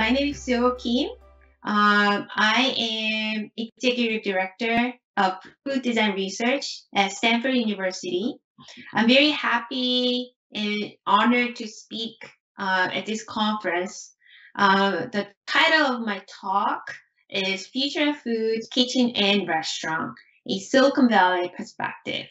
My name is Seo Kim. I am Executive Director of Food Design Research at Stanford University. I'm very happy and honored to speak at this conference. The title of my talk is Future of Food, Kitchen and Restaurant, a Silicon Valley Perspective.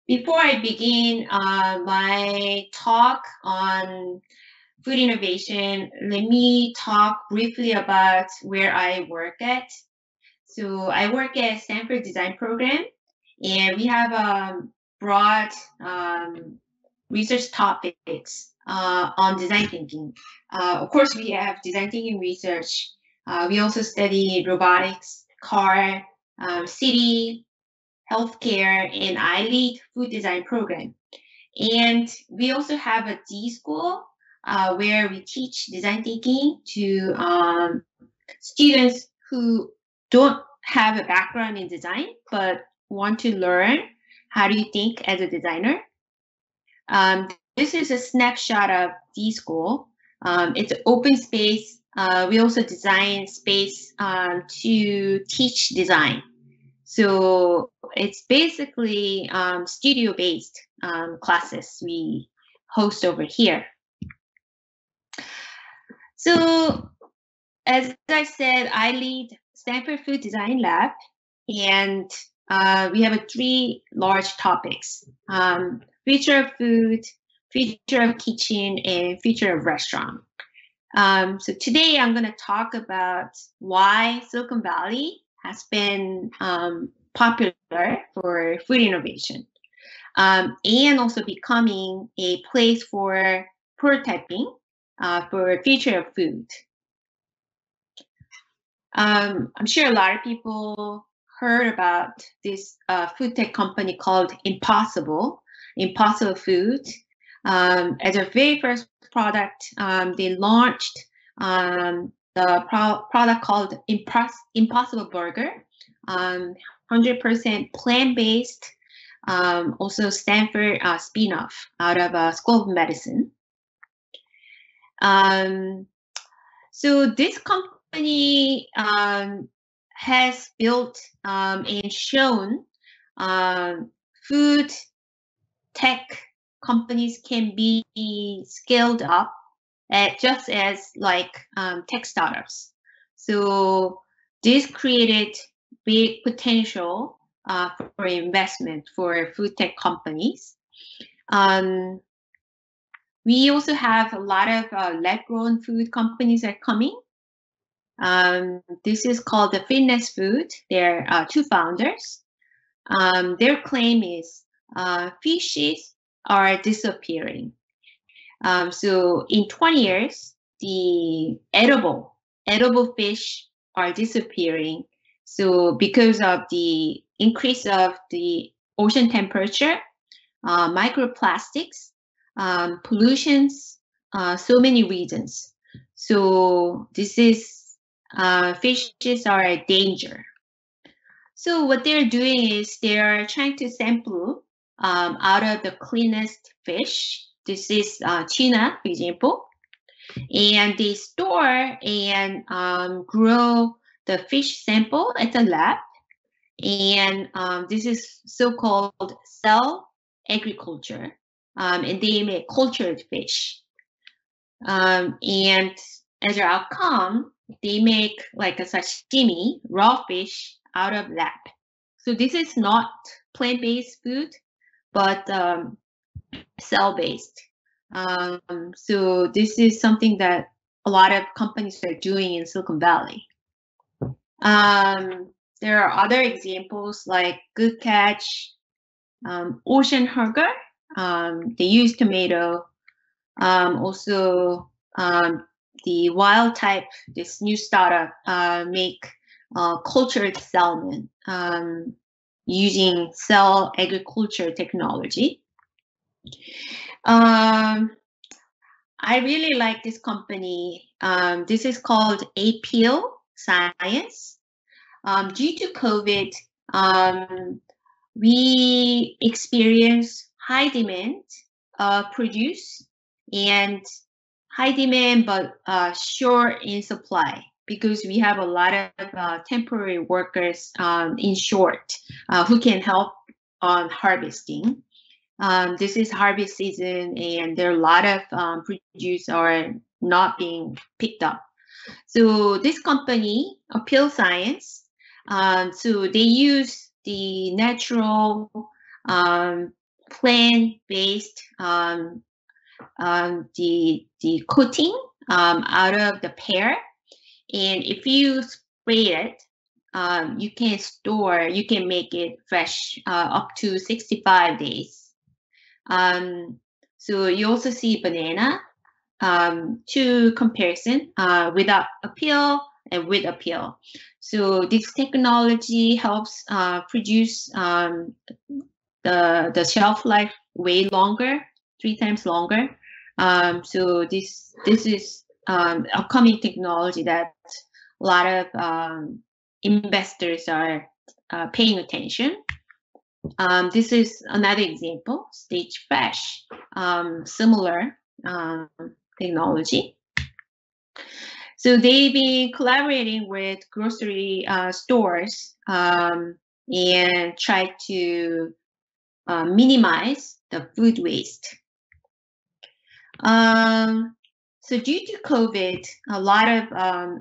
Before I begin my talk on food innovation, let me talk briefly about where I work at. So I work at Stanford Design Program, and we have broad research topics on design thinking. Of course, we have design thinking research. We also study robotics, car, city, healthcare, and I lead food design program. And we also have a D school where we teach design thinking to students who don't have a background in design, but want to learn how do you think as a designer. This is a snapshot of D school. It's an open space. We also design space to teach design. So it's basically studio-based classes we host over here. So as I said, I lead Stanford Food Design Lab, and we have three large topics: future of food, future of kitchen, and future of restaurant. So today I'm going to talk about why Silicon Valley has been popular for food innovation, and also becoming a place for prototyping for future of food. I'm sure a lot of people heard about this food tech company called Impossible Food. As their very first product, they launched the product called Impossible Burger, 100% plant-based, also Stanford spin-off out of School of Medicine. So this company has built and shown food tech companies can be scaled up just as like tech startups. So this created big potential for investment for food tech companies. We also have a lot of lab-grown food companies that are coming. This is called the Fitness Food. There are two founders. Their claim is fishes are disappearing. So in 20 years, the edible fish are disappearing. So because of the increase of the ocean temperature, microplastics, pollutions, so many reasons. So this is fishes are a danger. So what they're doing is they're trying to sample out of the cleanest fish. This is tuna, for example, and they store and grow the fish sample at the lab, and this is so-called cell agriculture, and they make cultured fish, and as an outcome, they make like a sashimi, raw fish, out of lab. So this is not plant-based food, but cell-based. So this is something that a lot of companies are doing in Silicon Valley. There are other examples like Good Catch, Ocean Burger. They use tomato. Also, the Wild Type, this new startup, make cultured salmon using cell agriculture technology. I really like this company. This is called Appeal Science. Due to COVID, we experienced high demand produce and high demand, but short in supply, because we have a lot of temporary workers in short who can help on harvesting. This is harvest season, and there are a lot of produce are not being picked up. So this company, Appeal Science, so they use the natural plant-based the coating out of the pear, and if you spray it, you can make it fresh up to 65 days. So you also see banana, to comparison without appeal and with appeal. So this technology helps produce the shelf life way longer, 3 times longer. So this is upcoming technology that a lot of investors are paying attention. This is another example, Stage Fresh, similar technology. So they've been collaborating with grocery stores and try to minimize the food waste. So due to COVID, a lot of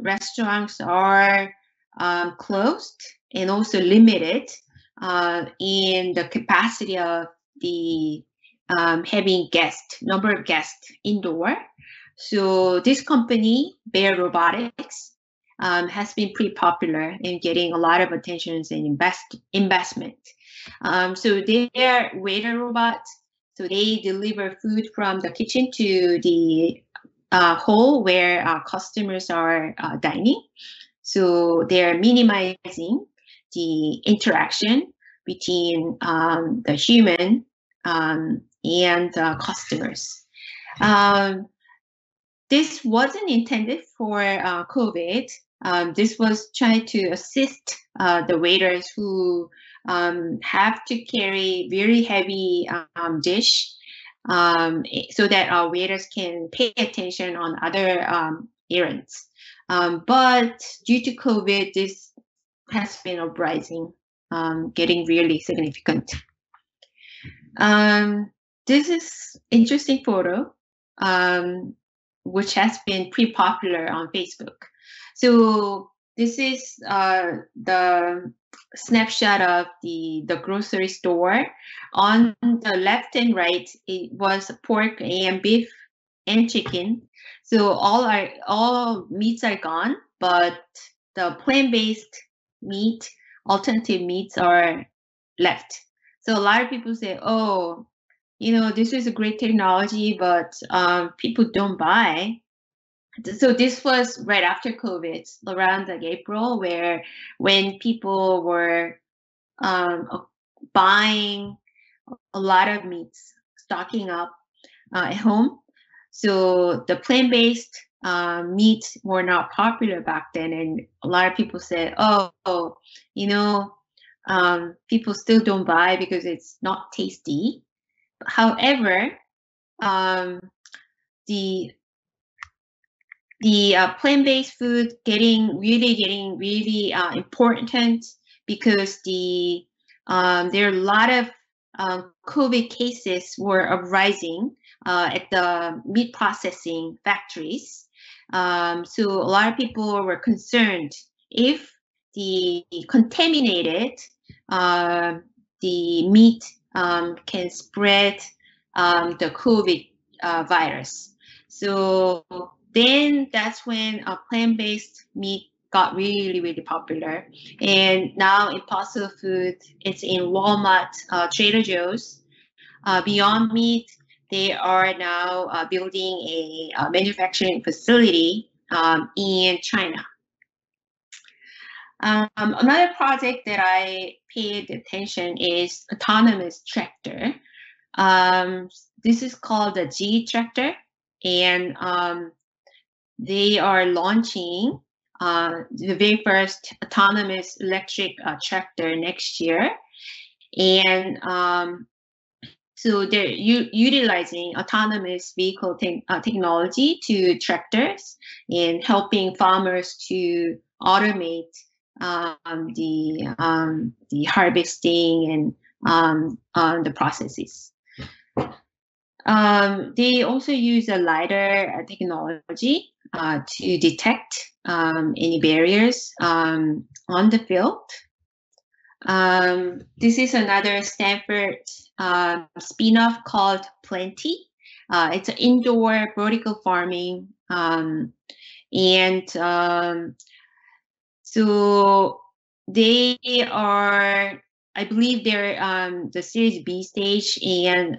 restaurants are closed and also limited in the capacity of the having number of guests indoor. So this company, Bear Robotics, has been pretty popular and getting a lot of attention and investment. So they are waiter robots. So they deliver food from the kitchen to the hall where customers are dining. So they're minimizing the interaction between the human and customers. This wasn't intended for COVID. This was trying to assist the waiters who have to carry very heavy dish, so that our waiters can pay attention on other errands. But due to COVID, this has been uprising, getting really significant. This is interesting photo, which has been pretty popular on Facebook. So this is the snapshot of the grocery store. On the left and right, it was pork and beef and chicken. So all meats are gone, but the plant-based meat, alternative meats are left. So a lot of people say, oh, this is a great technology, but people don't buy. So this was right after COVID, around like April, when people were buying a lot of meats, stocking up at home. So the plant-based meats were not popular back then, and a lot of people said, "Oh, people still don't buy because it's not tasty." However, the plant-based food getting really important, because there are a lot of COVID cases were arising at the meat processing factories. So a lot of people were concerned if the contaminated the meat can spread the COVID virus. So then that's when plant-based meat got really popular. And now Impossible Food, it's in Walmart, Trader Joe's. Beyond Meat, they are now building a manufacturing facility in China. Another project that I paid attention is autonomous tractor. This is called the G tractor, and they are launching the very first autonomous electric tractor next year. And So they're utilizing autonomous vehicle technology to tractors and helping farmers to automate the harvesting and the processes. They also use a LiDAR technology to detect any barriers on the field. This is another Stanford spin-off called Plenty. It's an indoor vertical farming, so they are, I believe they're the Series B stage, and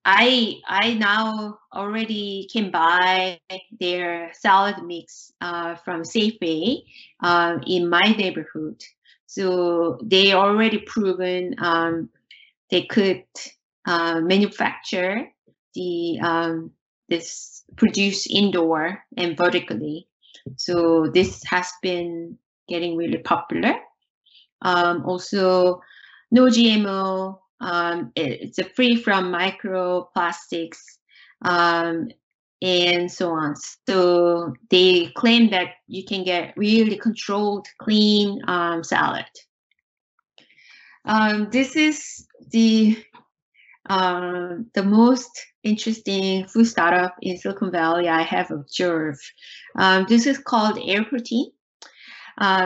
I now already can buy their salad mix from Safeway in my neighborhood. So they already proven they could manufacture this produce indoor and vertically. So this has been getting really popular. Also, no GMO. It's free from microplastics and so on. So they claim that you can get really controlled, clean salad. This is the most interesting food startup in Silicon Valley I have observed. This is called Air Protein.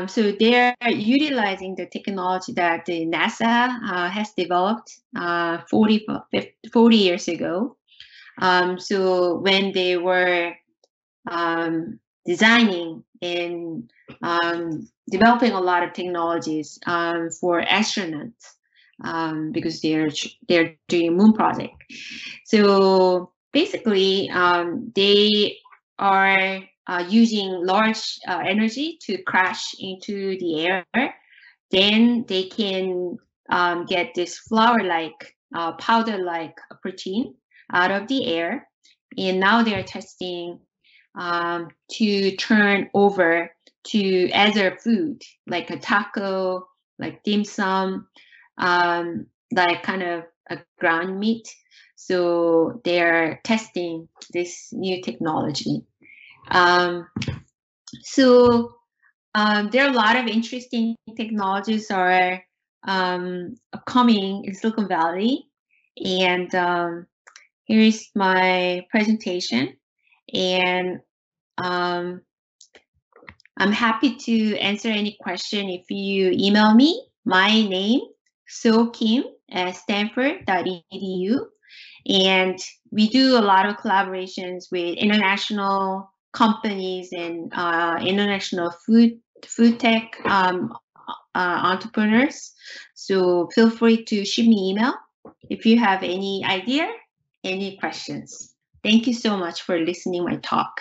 So they're utilizing the technology that the NASA has developed 40 years ago. So when they were designing and developing a lot of technologies for astronauts, because they're doing moon project. So basically, they are using large energy to crash into the air. Then they can get this flour-like, powder-like protein out of the air. And now they're testing to turn over to other food, like a taco, like dim sum, like kind of a ground meat. So they're testing this new technology. So there are a lot of interesting technologies are coming in Silicon Valley, and here's my presentation, and I'm happy to answer any question if you email me. My name, So Kim at stanford.edu, and we do a lot of collaborations with international companies and international food tech entrepreneurs. So feel free to shoot me email if you have any idea, any questions. Thank you so much for listening my talk.